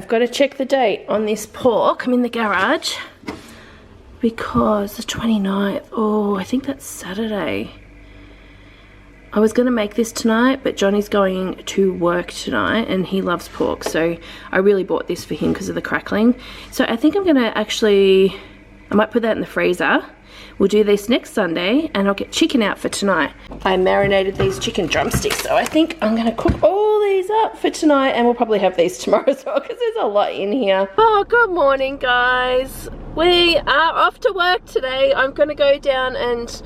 I've got to check the date on this pork. I'm in the garage because the 29th, oh, I think that's Saturday. I was going to make this tonight, but Johnny's going to work tonight and he loves pork, so I really bought this for him because of the crackling. So I think I'm going to actually, I might put that in the freezer. We'll do this next Sunday and I'll get chicken out for tonight. I marinated these chicken drumsticks, so I think I'm going to cook all these up for tonight, and we'll probably have these tomorrow as well because there's a lot in here. Oh, good morning, guys. We are off to work today. I'm going to go down and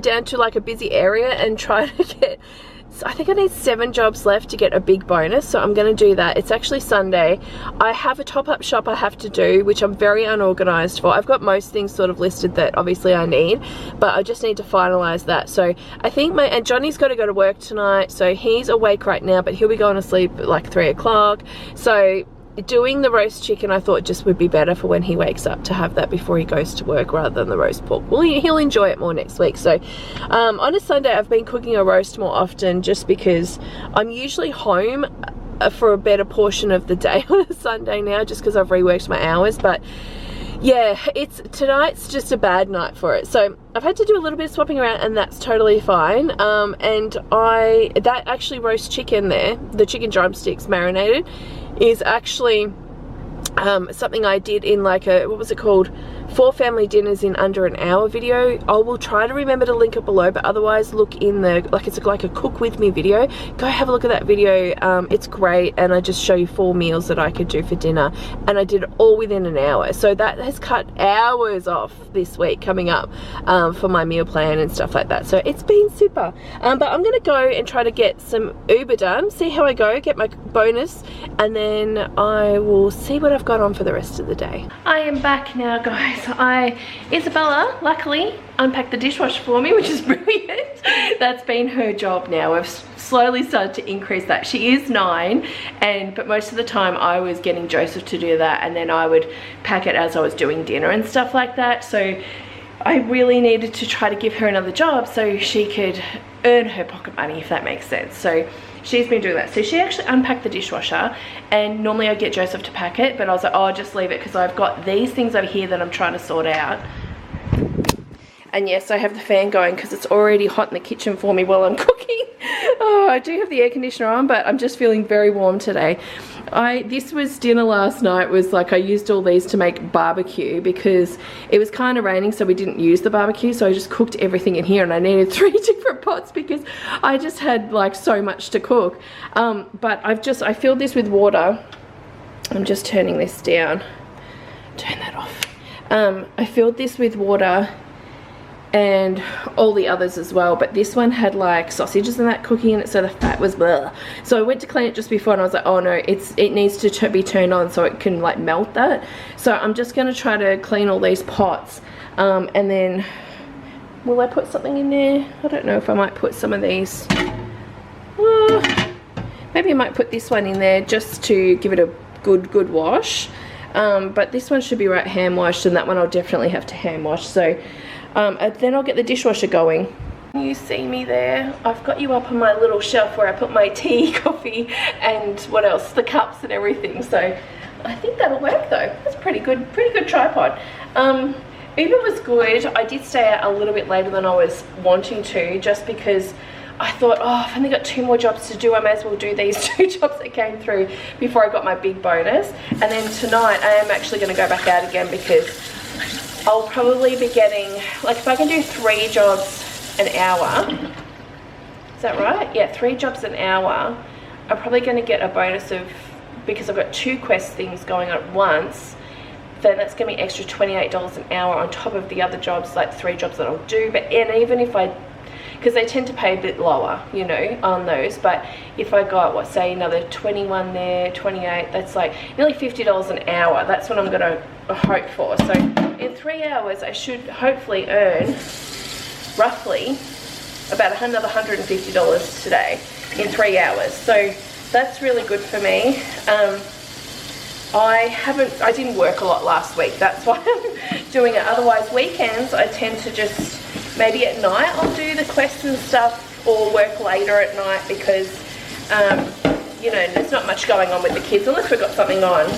down to like a busy area and try to get, I think I need 7 jobs left to get a big bonus, so I'm going to do that. It's actually Sunday. I have a top-up shop I have to do, which I'm very unorganized for. I've got most things sort of listed that obviously I need, but I just need to finalize that. So I think and Johnny's got to go to work tonight, so he's awake right now, but he'll be going to sleep at like 3 o'clock. So doing the roast chicken I thought just would be better for when he wakes up, to have that before he goes to work rather than the roast pork. Well, he'll enjoy it more next week. So on a Sunday I've been cooking a roast more often just because I'm usually home for a better portion of the day on a Sunday now, just because I've reworked my hours. But yeah, tonight's just a bad night for it, so I've had to do a little bit of swapping around, and that's totally fine. And that actually roast chicken there, the chicken drumsticks marinated, is actually something I did in like a, what was it called, 4 family dinners in under an hour video. I will try to remember to link it below, but otherwise look in the, like, it's like a cook with me video. Go have a look at that video. It's great, and I just show you 4 meals that I could do for dinner, and I did it all within an hour. So that has cut hours off this week coming up for my meal plan and stuff like that. So it's been super. But I'm gonna go and try to get some Uber done, see how I go, get my bonus, and then I will see what I've got on for the rest of the day. I am back now, guys. Isabella luckily unpacked the dishwasher for me, which is brilliant. That's been her job now. We've slowly started to increase that. She is 9, but most of the time I was getting Joseph to do that, and then I would pack it as I was doing dinner and stuff like that. So I really needed to try to give her another job so she could earn her pocket money, if that makes sense. So she's been doing that. So she actually unpacked the dishwasher, and normally I get Joseph to pack it, but I was like, oh, I'll just leave it because I've got these things over here that I'm trying to sort out. And yes, I have the fan going because it's already hot in the kitchen for me while I'm cooking. Oh, I do have the air conditioner on, but I'm just feeling very warm today. This was dinner last night, was like I used all these to make barbecue because it was kind of raining, so we didn't use the barbecue, so I just cooked everything in here, and I needed 3 different pots because I just had like so much to cook. But I filled this with water. I'm just turning this down. Turn that off. I filled this with water and all the others as well, but this one had like sausages and that cooking in it, so the fat was blah. So I went to clean it just before, and I was like, oh no, it needs to be turned on so it can like melt that. So I'm just going to try to clean all these pots, and then will I put something in there? I don't know if I might put some of these. Maybe I might put this one in there just to give it a good wash, but this one should be right hand washed, and that one I'll definitely have to hand wash. So then I'll get the dishwasher going. You see me there? I've got you up on my little shelf where I put my tea, coffee, and what else? The cups and everything. So I think that'll work though. That's pretty good tripod. Uber was good. I did stay out a little bit later than I was wanting to, just because I thought, oh, I've only got 2 more jobs to do. I may as well do these 2 jobs that came through before I got my big bonus. And then tonight I am actually going to go back out again because I'll probably be getting, like, if I can do 3 jobs an hour, is that right? Yeah, 3 jobs an hour, I'm probably going to get a bonus of, because I've got 2 quest things going on at once, then that's going to be extra $28 an hour on top of the other jobs, like 3 jobs that I'll do. But, and even if I, because they tend to pay a bit lower, you know, on those, but if I got, what, say another 21 there, 28, that's like nearly $50 an hour. That's what I'm going to hope for. So in 3 hours I should hopefully earn roughly about another $150 today in 3 hours. So that's really good for me. I didn't work a lot last week, that's why I'm doing it. Otherwise weekends I tend to just, maybe at night I'll do the quests and stuff, or work later at night, because you know, there's not much going on with the kids unless we've got something on.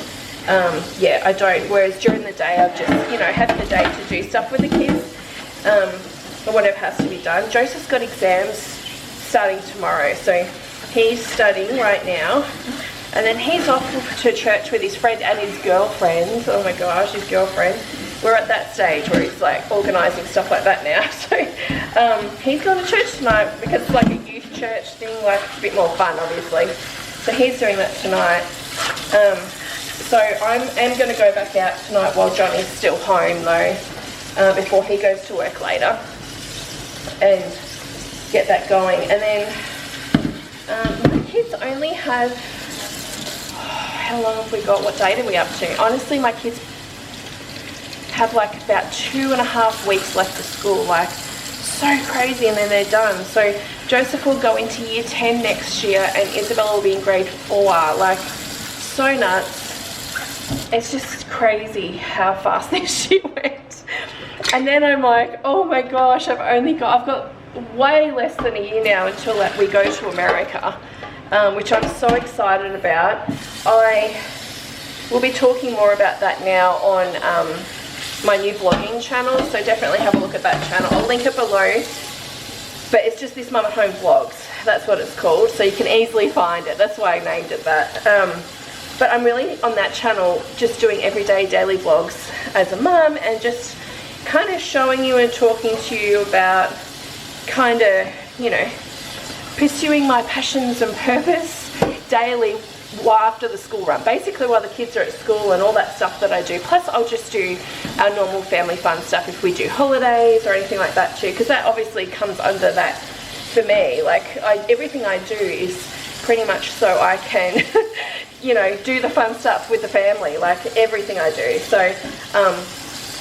Yeah, I don't. Whereas during the day, I've just, you know, having the day to do stuff with the kids, or whatever has to be done. Joseph's got exams starting tomorrow, so he's studying right now. And then he's off to church with his friend and his girlfriend. Oh my gosh, his girlfriend. We're at that stage where he's like organising stuff like that now. So he's going to church tonight because it's like a youth church thing, like it's a bit more fun obviously. So he's doing that tonight. So I'm going to go back out tonight while Johnny's still home though, before he goes to work later, and get that going. And then my kids only have, how long have we got? What date are we up to? Honestly, my kids have like about 2.5 weeks left of school, like so crazy, and then they're done. So Joseph will go into year 10 next year and Isabella will be in grade 4, like so nuts. It's just crazy how fast this year went. And then I'm like, oh my gosh, I've got way less than a year now until we go to America, which I'm so excited about. I will be talking more about that now on my new vlogging channel, so definitely have a look at that channel. I'll link it below, but it's just this Mum at Home Vlogs. That's what it's called, so you can easily find it. That's why I named it that. But I'm really on that channel just doing everyday daily vlogs as a mum, and just kind of showing you and talking to you about kind of, you know, pursuing my passions and purpose daily after the school run, basically while the kids are at school and all that stuff that I do. Plus I'll just do our normal family fun stuff if we do holidays or anything like that too, because that obviously comes under that for me. Like everything I do is pretty much so I can you know, do the fun stuff with the family, like everything I do. So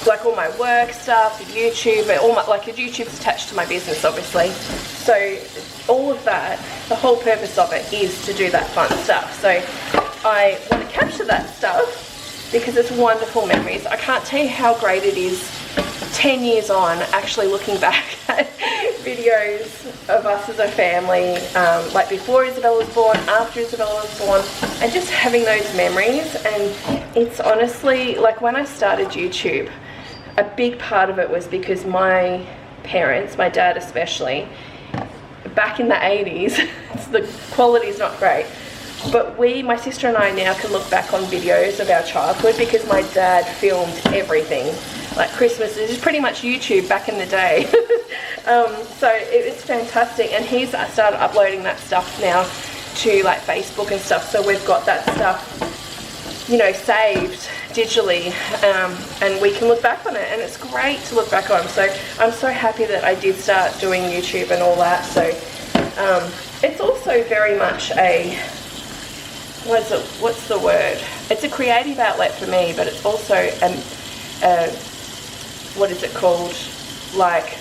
like all my work stuff, YouTube, all my, like YouTube's attached to my business obviously, so all of that, the whole purpose of it is to do that fun stuff. So I want to capture that stuff because it's wonderful memories. I can't tell you how great it is 10 years on, actually looking back at videos of us as a family, like before Isabella was born, after Isabella was born, and just having those memories. And it's honestly, like when I started YouTube, a big part of it was because my parents, my dad especially, back in the 80s, the quality's not great, but my sister and I now can look back on videos of our childhood because my dad filmed everything. Like Christmas is pretty much YouTube back in the day. So it's fantastic, and he's started uploading that stuff now to like Facebook and stuff, so we've got that stuff, you know, saved digitally, and we can look back on it, and it's great to look back on. So I'm so happy that I did start doing YouTube and all that. So it's also very much a, what's the word? It's a creative outlet for me, but it's also what is it called? Like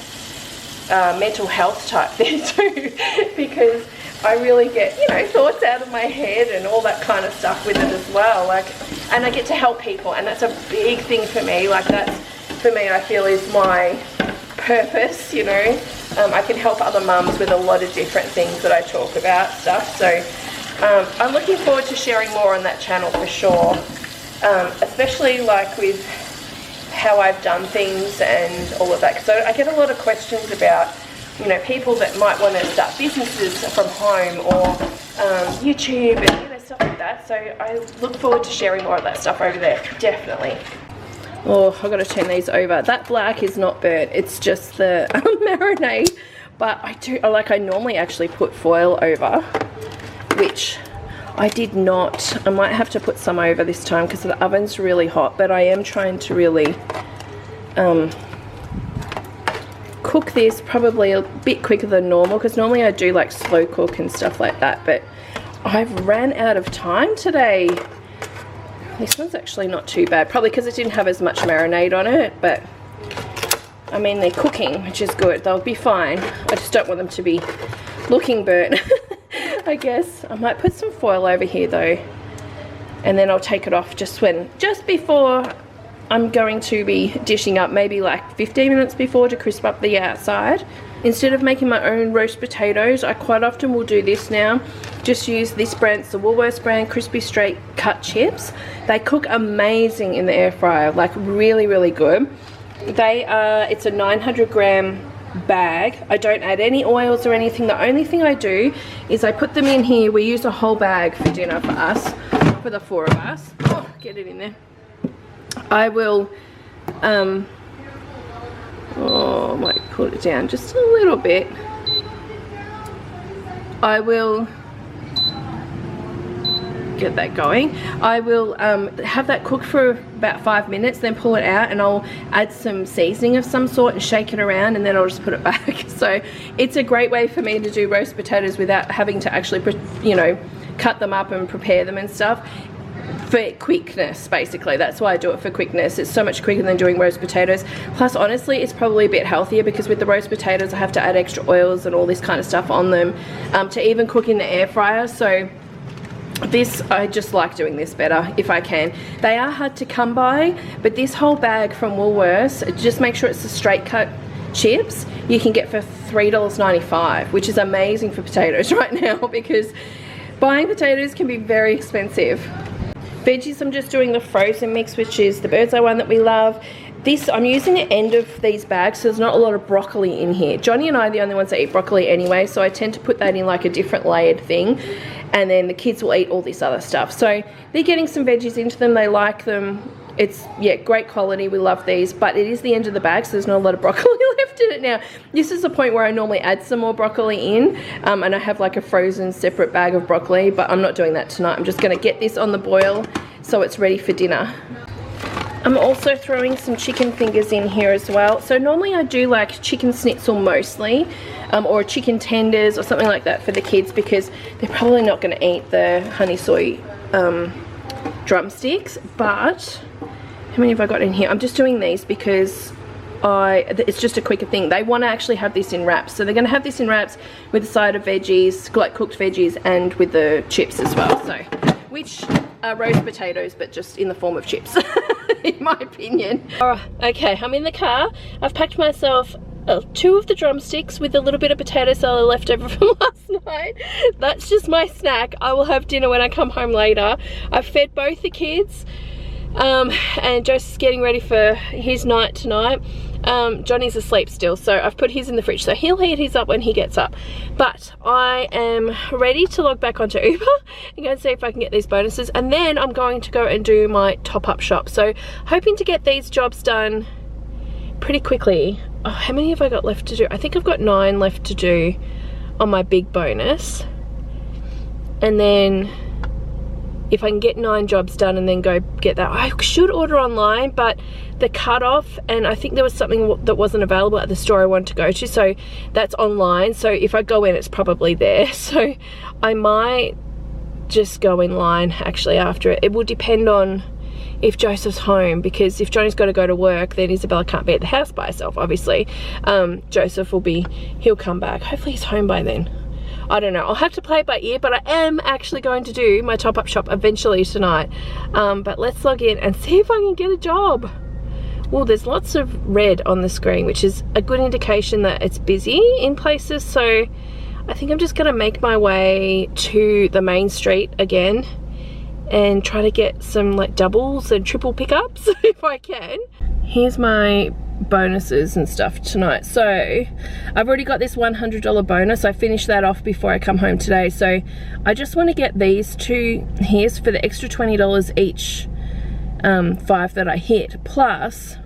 mental health type thing too, because I really get, you know, thoughts out of my head and all that kind of stuff with it as well. Like, and I get to help people, and that's a big thing for me. Like that's, for me, I feel is my purpose, you know. I can help other mums with a lot of different things that I talk about stuff. So I'm looking forward to sharing more on that channel for sure, especially like with how I've done things and all of that. So I get a lot of questions about, you know, people that might want to start businesses from home or YouTube and, you know, stuff like that. So I look forward to sharing more of that stuff over there, definitely. Oh, I've got to turn these over. That black is not burnt, it's just the marinade. But I normally actually put foil over, which I did not. I might have to put some over this time because the oven's really hot, but I am trying to really cook this probably a bit quicker than normal, because normally I do like slow cook and stuff like that, but I've ran out of time today. This one's actually not too bad, probably because it didn't have as much marinade on it, but I mean, they're cooking, which is good. They'll be fine. I just don't want them to be looking burnt. I guess I might put some foil over here though, and then I'll take it off just before I'm going to be dishing up, maybe like 15 minutes before, to crisp up the outside. instead of making my own roast potatoes, I quite often will do this now. Just use this brand, it's the Woolworths brand, crispy straight cut chips. They cook amazing in the air fryer, like really, really good. It's a 900 gram bag. I don't add any oils or anything. The only thing I do is I put them in here. We use a whole bag for dinner for us, for the 4 of us. Oh, get it in there. I will, oh, I might pull it down just a little bit. I will get that going. I will have that cooked for about 5 minutes, then pull it out, and I'll add some seasoning of some sort and shake it around, and then I'll just put it back. So it's a great way for me to do roast potatoes without having to actually, you know, cut them up and prepare them and stuff. For quickness, basically. That's why I do it, for quickness. It's so much quicker than doing roast potatoes. Plus, honestly, it's probably a bit healthier, because with the roast potatoes I have to add extra oils and all this kind of stuff on them to even cook in the air fryer. So this, I just like doing this better if I can. They are hard to come by, but this whole bag from Woolworths, just make sure it's the straight cut chips, you can get for $3.95, which is amazing for potatoes right now, because buying potatoes can be very expensive. Veggies, I'm just doing the frozen mix, which is the Birds Eye one that we love. This, I'm using the end of these bags, so there's not a lot of broccoli in here. Johnny and I are the only ones that eat broccoli anyway, so I tend to put that in like a different layered thing, and then the kids will eat all this other stuff. So they're getting some veggies into them, they like them. It's, yeah, great quality, we love these, but it is the end of the bag, so there's not a lot of broccoli left in it now. This is the point where I normally add some more broccoli in, and I have like a frozen separate bag of broccoli, but I'm not doing that tonight. I'm just gonna get this on the boil so it's ready for dinner. I'm also throwing some chicken fingers in here as well. So normally I do like chicken schnitzel mostly, or chicken tenders or something like that for the kids, because they're probably not gonna eat the honey soy drumsticks. But how many have I got in here? I'm just doing these because it's just a quicker thing. They want to actually have this in wraps, so they're going to have this in wraps with a side of veggies, like cooked veggies, and with the chips as well. So, which are roast potatoes, but just in the form of chips, in my opinion. Alright, okay, I'm in the car. I've packed myself 2 of the drumsticks with a little bit of potato salad left over from last night. That's just my snack. I will have dinner when I come home later. I've fed both the kids, and Joseph's getting ready for his night tonight. Johnny's asleep still, so I've put his in the fridge, so he'll heat his up when he gets up. But I am ready to log back onto Uber and go and see if I can get these bonuses, and then I'm going to go and do my top-up shop. So hoping to get these jobs done pretty quickly. Oh, how many have I got left to do? I think I've got 9 left to do on my big bonus, and then if I can get 9 jobs done and then go get that. I should order online, but the cutoff, and I think there was something that wasn't available at the store I wanted to go to, so that's online. So if I go in, it's probably there. So I might just go in line actually after it. It will depend on if Joseph's home, because if Johnny's got to go to work, then Isabella can't be at the house by herself, obviously. Joseph he'll come back. Hopefully he's home by then. I don't know, I'll have to play it by ear, but I am actually going to do my top-up shop eventually tonight. But let's log in and see if I can get a job. Well, there's lots of red on the screen, which is a good indication that it's busy in places. So I think I'm just gonna make my way to the main street again and try to get some like doubles and triple pickups if I can. Here's my bonuses and stuff tonight. So I've already got this $100 bonus. I finished that off before I come home today, so I just want to get these 2 here for the extra $20 each, 5 that I hit, plus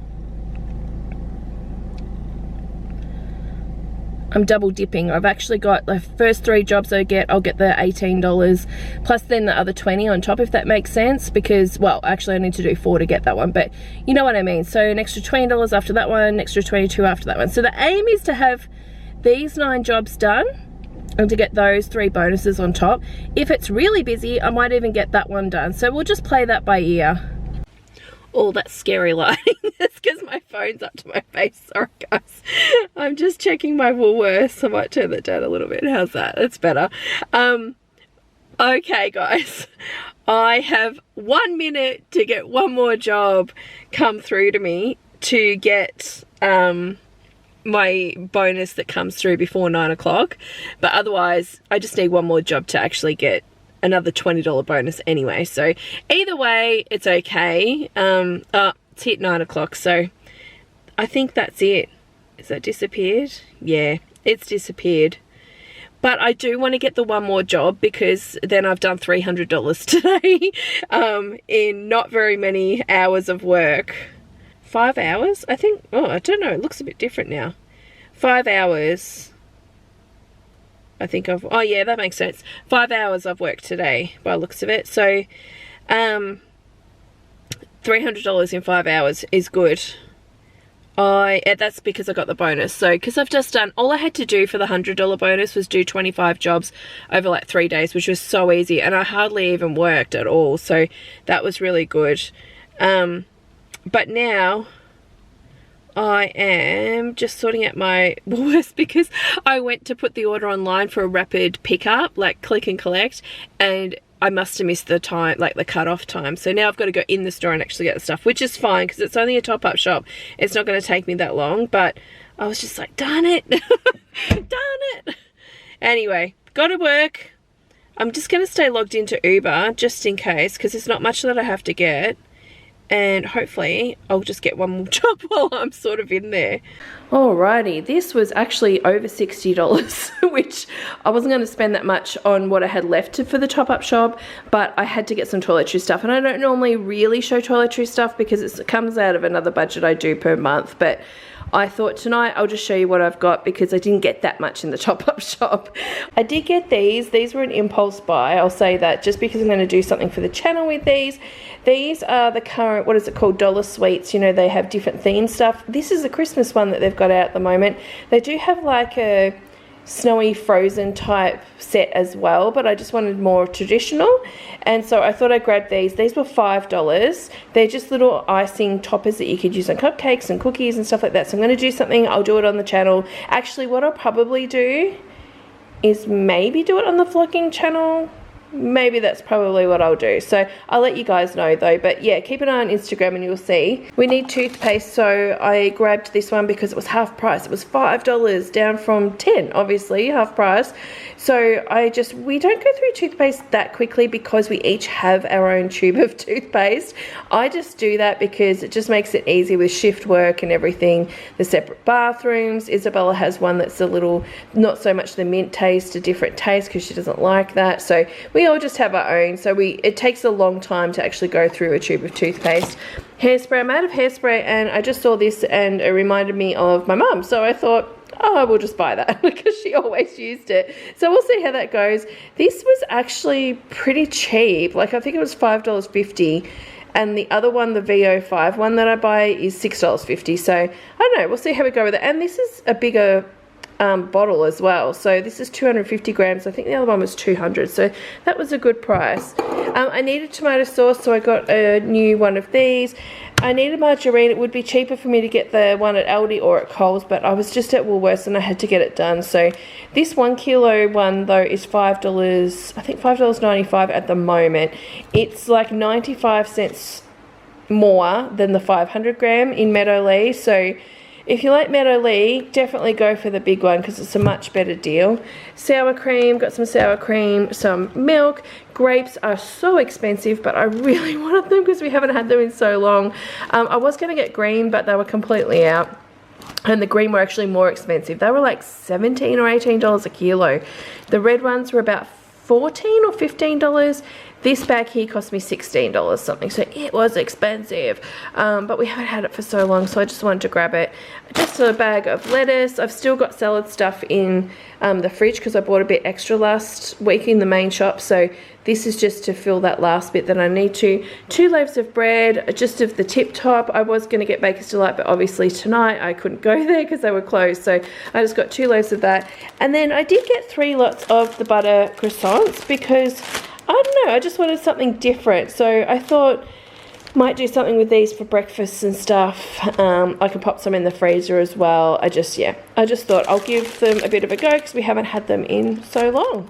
I'm double dipping. I've actually got the first 3 jobs I'll get the $18 plus then the other 20 on top, if that makes sense, because, well, actually I need to do 4 to get that one, but you know what I mean. So an extra $20 after that one, extra 22 after that one. So the aim is to have these 9 jobs done and to get those 3 bonuses on top. If it's really busy, I might even get that one done. So we'll just play that by ear. Oh, that's scary lighting. That's because my phone's up to my face. Sorry, guys. I'm just checking my Woolworths. I might turn that down a little bit. How's that? That's better. Okay, guys. I have 1 minute to get 1 more job come through to me to get my bonus that comes through before 9 o'clock. But otherwise, I just need one more job to actually get another $20 bonus anyway. So either way, it's okay. It's hit 9 o'clock, so I think that's it. Is that disappeared? Yeah, it's disappeared. But I do want to get the one more job, because then I've done $300 today in not very many hours of work. 5 hours, I think. Oh, I don't know. It looks a bit different now. 5 hours. I think I've... Oh, yeah, that makes sense. 5 hours I've worked today by the looks of it. So, $300 in 5 hours is good. That's because I got the bonus. So, because I've just done... All I had to do for the $100 bonus was do 25 jobs over like 3 days, which was so easy. And I hardly even worked at all. So, that was really good. But now I am just sorting out my Woolworths, because I went to put the order online for a rapid pickup, like click and collect, and I must have missed the time, like the cut-off time. So now I've got to go in the store and actually get the stuff, which is fine because it's only a top-up shop. It's not going to take me that long, but I was just like, darn it. Darn it. Anyway, got to work. I'm just going to stay logged into Uber just in case, because there's not much that I have to get. And hopefully I'll just get one more job while I'm sort of in there. Alrighty, this was actually over $60, which I wasn't going to spend that much on what I had left for the top-up shop, but I had to get some toiletry stuff. And I don't normally really show toiletry stuff because it comes out of another budget I do per month, but I thought tonight I'll just show you what I've got because I didn't get that much in the top-up shop. I did get these. These were an impulse buy. I'll say that just because I'm going to do something for the channel with these. These are the current, what is it called, Dollar Sweets. You know, they have different theme stuff. This is the Christmas one that they've got out at the moment. They do have like a snowy frozen type set as well, but I just wanted more traditional, and so I thought I'd grab these. These were $5. They're just little icing toppers that you could use on cupcakes and cookies and stuff like that. So I'm going to do something. I'll do it on the channel. Actually, what I'll probably do is maybe do it on the vlogging channel. Maybe that's probably what I'll do. So I'll let you guys know though. But yeah, keep an eye on Instagram and you'll see. We need toothpaste, so I grabbed this one because it was half price. It was $5 down from 10, obviously, half price. So we don't go through toothpaste that quickly because we each have our own tube of toothpaste. I just do that because it just makes it easy with shift work and everything. The separate bathrooms. Isabella has one that's a little, not so much the mint taste, a different taste because she doesn't like that. So we all just have our own. So it takes a long time to actually go through a tube of toothpaste. Hairspray. I'm out of hairspray and I just saw this and it reminded me of my mum. So I thought, oh, I will just buy that because she always used it. So we'll see how that goes. This was actually pretty cheap. Like I think it was $5.50. And the other one, the VO5 one that I buy is $6.50. So I don't know. We'll see how we go with it. And this is a bigger bottle as well. So this is 250 grams. I think the other one was 200. So that was a good price. I needed tomato sauce, so I got a new one of these. I needed margarine. It would be cheaper for me to get the one at Aldi or at Coles, but I was just at Woolworths and I had to get it done. So this 1 kilo one though is $5, I think $5.95 at the moment. It's like 95 cents more than the 500 gram in Meadow Lee. So if you like Meadow Lee, definitely go for the big one because it's a much better deal. Sour cream, got some sour cream, some milk. Grapes are so expensive, but I really wanted them because we haven't had them in so long. I was going to get green, but they were completely out. And the green were actually more expensive. They were like $17 or $18 a kilo. The red ones were about $14 or $15. This bag here cost me $16 something, so it was expensive. But we haven't had it for so long, so I just wanted to grab it. Just a bag of lettuce. I've still got salad stuff in the fridge because I bought a bit extra last week in the main shop. So this is just to fill that last bit that I need to. 2 loaves of bread, just of the Tip Top. I was going to get Baker's Delight, but obviously tonight I couldn't go there because they were closed. So I just got 2 loaves of that. And then I did get 3 lots of the butter croissants because I don't know, I just wanted something different. So I thought might do something with these for breakfast and stuff. I can pop some in the freezer as well. I just thought I'll give them a bit of a go because we haven't had them in so long.